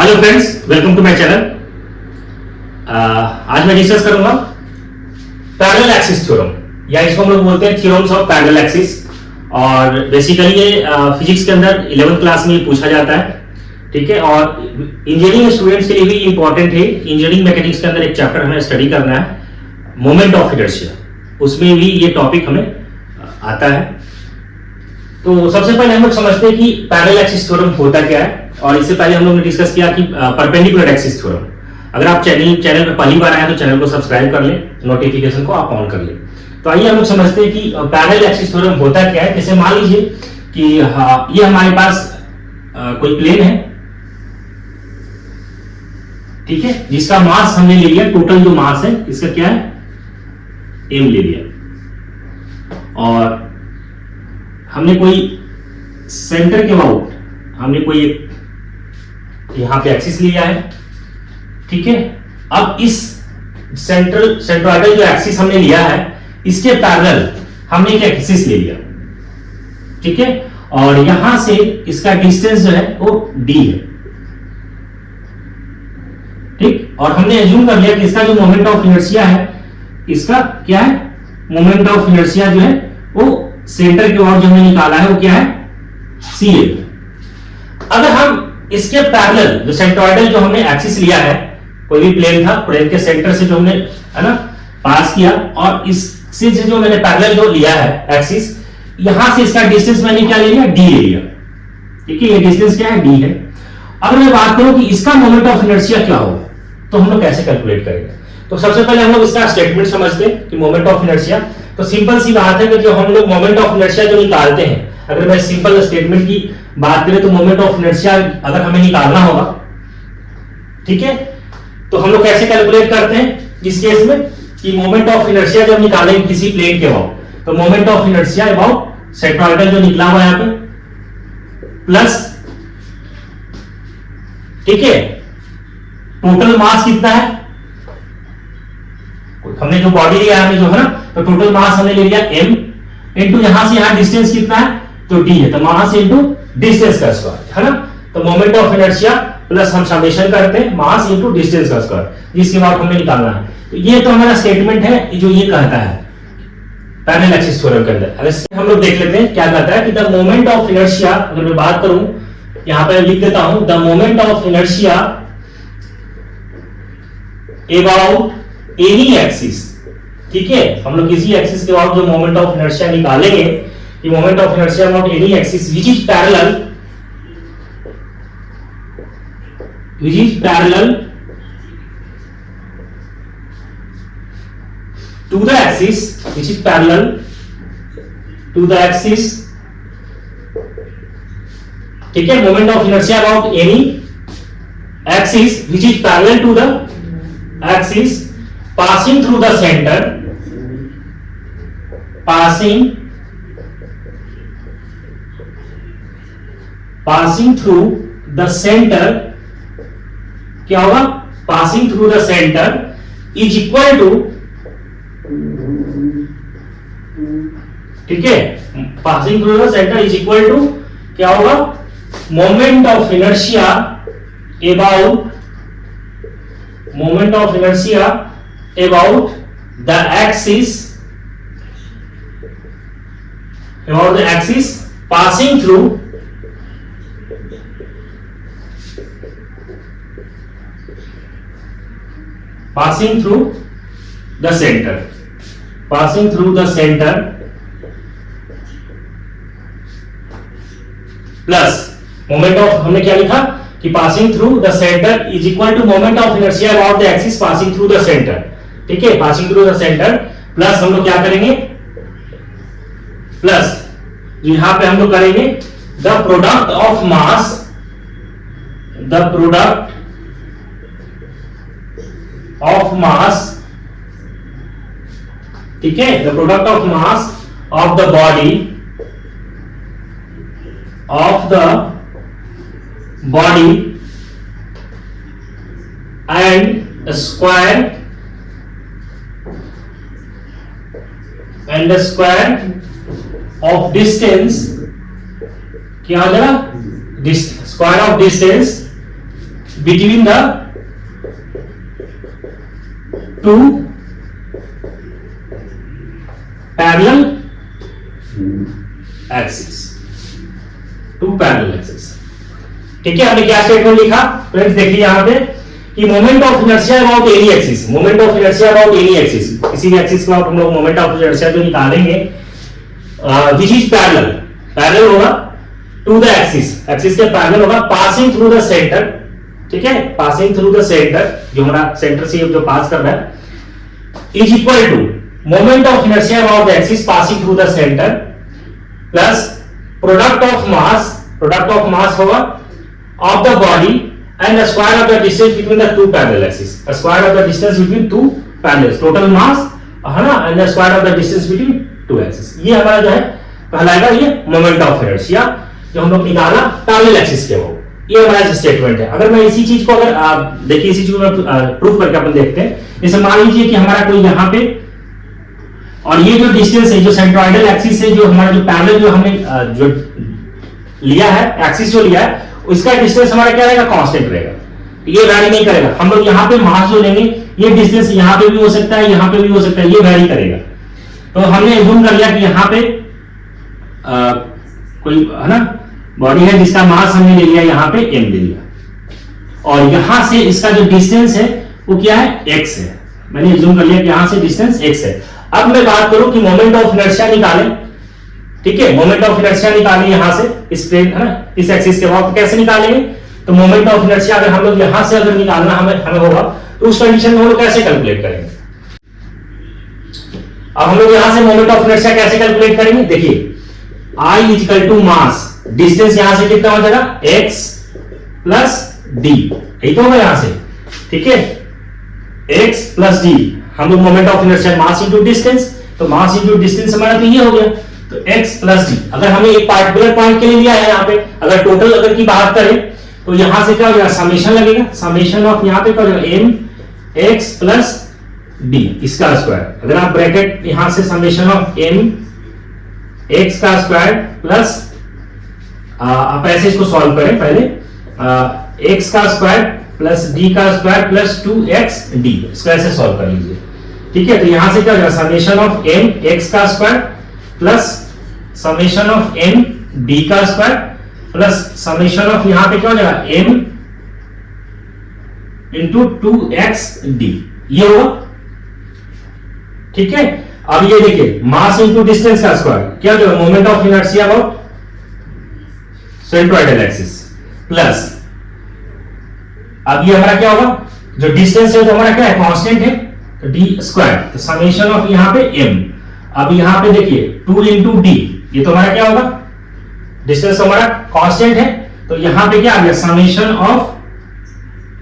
Hello friends, welcome to my channel. आज मैं discuss करूंगा पैरेलल एक्सिस थ्योरम, या इसको हम लोग बोलते हैं थ्योरम्स ऑफ पैरेलल एक्सिस। और बेसिकली ये फिजिक्स के अंदर 11th क्लास में पूछा जाता है, ठीक है। और इंजीनियरिंग स्टूडेंट्स के लिए भी इंपॉर्टेंट है। इंजीनियरिंग मैकेनिक्स के अंदर एक चैप्टर हमें स्टडी करना है, मोमेंट ऑफ इनर्शिया, उसमें भी ये टॉपिक हमें आता है। तो सबसे पहले हम लोग समझते हैं कि पैरेलल एक्सिस थ्योरम होता क्या है। और इससे पहले हम लोग ने डिस्कस किया कि परपेंडिकुलर एक्सिस थ्योरम। अगर आप चैनल पर पहली बार आए तो चैनल को सब्सक्राइब कर लें, नोटिफिकेशन को आप ऑन कर लें। तो आइए हम लोग समझते हैं कि पैरेलल एक्सिस थ्योरम होता क्या है। जैसे मान लीजिए कि ये हमारे पास कोई प्लेन है, ठीक है, जिसका मास हमने ले लिया, टोटल जो मास है इसका क्या है, m ले लिया। और हमने कोई सेंटर के अबाउट हमने कोई एक यहां पे एक्सिस लिया है, ठीक है। अब इस सेंट्रोइडल जो एक्सिस हमने लिया है, इसके पैरेलल हमने एक एक्सिस ले लिया, ठीक है। और यहां से इसका डिस्टेंस जो है वो d है, ठीक। और हमने एज्यूम कर लिया कि इसका जो मोमेंट ऑफ इनर्शिया है, इसका क्या है, मोमेंट ऑफ इनर्शिया जो है वो सेंटर के ओर जो हमने निकाला है वो क्या है, CL। अगर हम इसके पैरेलल जो सेंट्रोइडल जो हमने एक्सिस लिया है, कोई भी प्लेन था, प्लेन के सेंटर से जो हमने है ना पास किया, और इससे जो मैंने पैरेलल जो लिया है एक्सिस, यहां से इसका डिस्टेंस मैंने क्या ले लिया, d ले लिया, ठीक है। ये डिस्टेंस क्या है, d है। अगर मैं बात करूं कि इसका मोमेंट ऑफ इनर्शिया क्या होगा, तो हम लोग कैसे कैलकुलेट करेंगे। तो सबसे पहले हम लोग इसका स्टेटमेंट समझते हैं कि मोमेंट ऑफ इनर्शिया। तो सिंपल सी बात है कि जो हम लोग मोमेंट ऑफ इनर्शिया जो निकालते हैं, अगर मैं सिंपल स्टेटमेंट की बात करें तो मोमेंट ऑफ इनर्शिया अगर हमें निकालना होगा, ठीक है, तो हम लोग कैसे कैलकुलेट करते हैं इस केस में कि मोमेंट ऑफ इनर्शिया जब निकालेंगे किसी प्लेन के अबाउट, तो moment of inertia about centroidal जो निकला हुआ है यहां पे प्लस, ठीक है, टोटल मास कितना है, हमने जो बॉडी लिया है जो है ना, तो टोटल मास हमने ले लिया m इनटू यहां से यहां डिस्टेंस कितना है, तो d है, तो मास इनटू डिस्टेंस का स्क्वायर, है ना। तो मोमेंट ऑफ इनर्शिया प्लस हम समेशन करते हैं मास इनटू डिस्टेंस का स्क्वायर, जिसके बाद हमें निकालना है। तो ये तो हमारा स्टेटमेंट है जो ये कहता है पैरेलल एक्सिस थ्योरम के अंदर। अगर हम लोग देख लेते हैं क्या कहता है कि द मोमेंट ऑफ इनर्शिया, अगर मैं बात करूं यहां पर लिख देता हूं, the moment of inertia about any axis, ठीक है। हम लोग किसी एक्सिस के बाद जो मोमेंट ऑफ इनर्शिया निकालेंगे, ये moment of inertia about any axis which is parallel to the axis, which is parallel to the axis, ठीक है। Moment of inertia about any axis which is parallel to the axis passing through the center, passing through the center, क्या होगा, passing through the center is equal to, ठीक है, passing through the center is equal to क्या होगा, moment of inertia about the axis passing through the center plus moment of, हमने क्या लिखा कि passing through the centre is equal to moment of inertia about the axis passing through the centre, ठीक है, passing through the centre plus हम लोग क्या करेंगे, प्लस यहां पे हम लोग करेंगे द प्रोडक्ट ऑफ मास, ठीक है, the product of mass of the body and square of distance, क्या हो जाएगा, square of distance between the two parallel axis, two parallel axis. ठीक है, हमने क्या स्टेटमेंट लिखा फ्रेंड्स, देखिए यहां पे कि moment of inertia about any axis, moment of inertia about any axis, किसी भी एक्सिस के हम लोग मोमेंट ऑफ इनर्शिया जो निकालेंगे विच इज पैरेलल, पैरेलल होगा टू द एक्सिस, एक्सिस के पैरेलल होगा, पासिंग थ्रू द सेंटर। ठीक है, पासिंग थ्रू द सेंटर, जो हमारा सेंटर से जो पास कर रहा है, is equal to moment of inertia about the axis passing through the centre plus product of mass होगा of the body and the square of the distance between the two parallel axes, the square of the distance between two parallels, total mass है ना, and the square of the distance between two axes। ये हमारा जो है कहलाएगा ये moment of inertia जो हम लोग निकाला पैरेलल एक्सिस के वो, ये हमारा स्टेटमेंट है। अगर मैं इसी चीज को अगर आप देखिए, इसी चीज को प्रूफ करके अपन देखते हैं। जैसे मान लीजिए कि हमारा कोई यहाँ पे, और ये जो डिस्टेंस है जो सेंट्रोइडल एक्सिस से जो हमारा जो पैरेलल जो हमने जो लिया है, एक्सिस जो लिया है, उसका डिस्टेंस हमारा क्या रहेगा, कांस्टेंट रहेगा, ये वैरी नहीं करेगा। हम लोग यहाँ पे मास जो लेंगे, ये डिस्टेंस यहाँ पे भी हो सकता है, यहाँ पे भी हो सकता है, ये वैरी करेगा। तो हमने एज्यूम कर लिया कि यहाँ पे कोई है ना बॉडी है जिसका मास हमने ले लिया, यहाँ पे m ले लिया, और यहां से इसका जो डिस्टेंस है वो क्या है, x है। मैंने एज्यूम कर लिया कि यहां से डिस्टेंस x है। अब मैं बात करूं कि मोमेंट ऑफ इनर्शिया निकालें। ठीक है, मोमेंट ऑफ इनर्शिया निकालें यहां से, इस प्लेन है ना, इस एक्सिस के बाद कैसे निकालेंगे, तो मोमेंट ऑफ इनर्शिया अगर हम लोग यहां से अगर निकालना हमें होगा, तो उस कंडीशन में हम लोग कैसे कैलकुलेट करेंगे। अब हम लोग यहां से मोमेंट ऑफ इनर्शिया कैसे कैलकुलेट करेंगे, देखिए I is equal to mass, distance यहां से कितना हो जाएगा, x प्लस डी, यही तो होगा यहां से। ठीक है, x प्लस डी, हम लोग moment of inertia mass into distance, तो मास इनटू डिस्टेंस हमारा तो ये हो गया, तो x प्लस डी। अगर हमें एक पार्टिकुलर पॉइंट के लिए लिया है यहाँ पे, अगर टोटल अगर की बात करें तो यहां से क्या हो जाएगा, समेशन लगेगा, समेशन ऑफ यहाँ पे क्या हो जाएगा, m x प्लस डी इसका स्क्वायर। अगर आप ब्रैकेट यहां से समेशन ऑफ m x का स्क्वायर प्लस आप ऐसे इसको सॉल्व करें पहले, x का स्क्वायर प्लस d का स्क्वायर प्लस 2x d, इसको ऐसे सॉल्व कर लीजिए। ठीक है, तो यहां से क्या हो जाएगा, समेशन ऑफ m x का square plus summation of m d का स्क्वायर प्लस समेशन ऑफ यहां पे क्या हो जाएगा, m इंटू 2x d, ये होगा। ठीक है, अब ये देखिए मास इंटू डिस्टेंस का स्क्वायर क्या हो जाएगा, moment of inertia about centroidal axis plus, अब ये हमारा क्या होगा, जो डिस्टेंस है तो हमारा क्या है, कांस्टेंट है, तो डी स्क्वायर, तो समेशन ऑफ यहां पे m। अब यहां पे देखिए 2 इंटू डी, ये तो हमारा क्या होगा, डिस्टेंस तो हमारा कांस्टेंट है, तो यहां पे क्या आ गया, summation of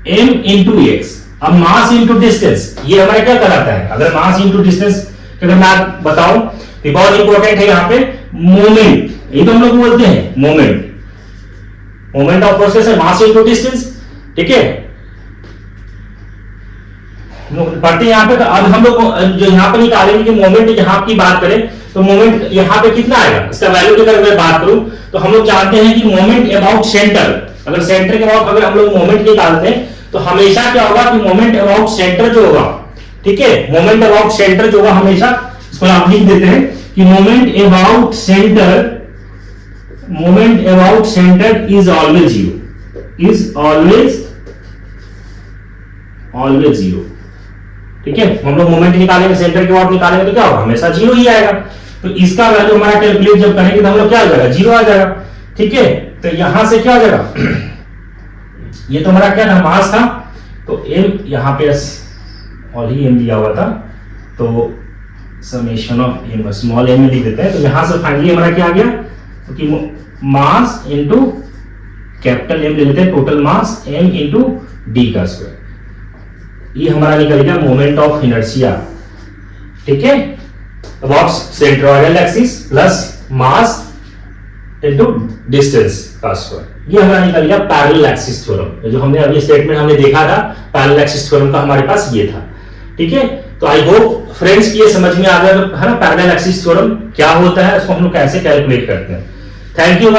m into x। अब मास इंटू डिस्टेंस ये हमारा क्या कराता है, अगर मास इंटू डिस्टेंस अगर मैं बताऊं तो बहुत इंपॉर्टेंट है यहाँ पे मोमेंट, ये तो हम लोग बोलते हैं मोमेंट, मोमेंट ऑफ फोर्स कैसे, मास इंटू डिस्टेंस। ठीक है, पढ़ते हैं यहाँ पे। तो अब हम लोग जो यहाँ पे निकालेंगे कि मोमेंट यहाँ की बात करें तो मोमेंट यहाँ पे कितना आएगा, इसका वैल्यू की अगर मैं बात करूं तो हम लोग जानते हैं कि मोमेंट अबाउट सेंटर, अगर सेंटर के अबाउट अगर हम लोग मोमेंट निकालते हैं तो हमेशा क्या होगा कि मोमेंट अबाउट सेंटर जो होगा, ठीक है, मोमेंट अबाउट सेंटर जो होगा हमेशा, इसको आप लिख देते हैं कि moment about centre is always zero, is always zero. ठीक है, हम लोग मोमेंट निकालेंगे, सेंटर के अबाउट निकालेंगे तो क्या होगा, हमेशा जीरो ही आएगा। तो इसका वैल्यू हमारा कैलकुलेट जब करेंगे तो हम लोग क्या आ जाएगा, जीरो आ जाएगा। ठीक है, तो यहां से क्या आ जाएगा, ये तो हमारा क्या था, मास था, तो m यहां पे और ही m दिया हुआ था, तो summation of m small m में लिख देते हैं। तो यहां से फाइनली हमारा क्या आ गया, तो कि मास इनटू कैपिटल M ले लेते हैं, total mass m into d का स्क्वायर, ये हमारा निकल गया मोमेंट ऑफ इनर्शिया। ठीक है, about centroidal axis plus mass into distance का स्क्वायर, ये हमारा निकल गया पैरेलल एक्सिस थ्योरम। जो हमने अभी स्टेटमेंट हमने देखा था पैरेलल एक्सिस थ्योरम का, हमारे पास ये था। ठीक है, तो आई होप फ्रेंड्स की ये समझ में आ गया है ना पैरेलल एक्सिस थ्योरम क्या होता है, उसको हम लोग कैसे कैलकुलेट करते हैं। Thank you.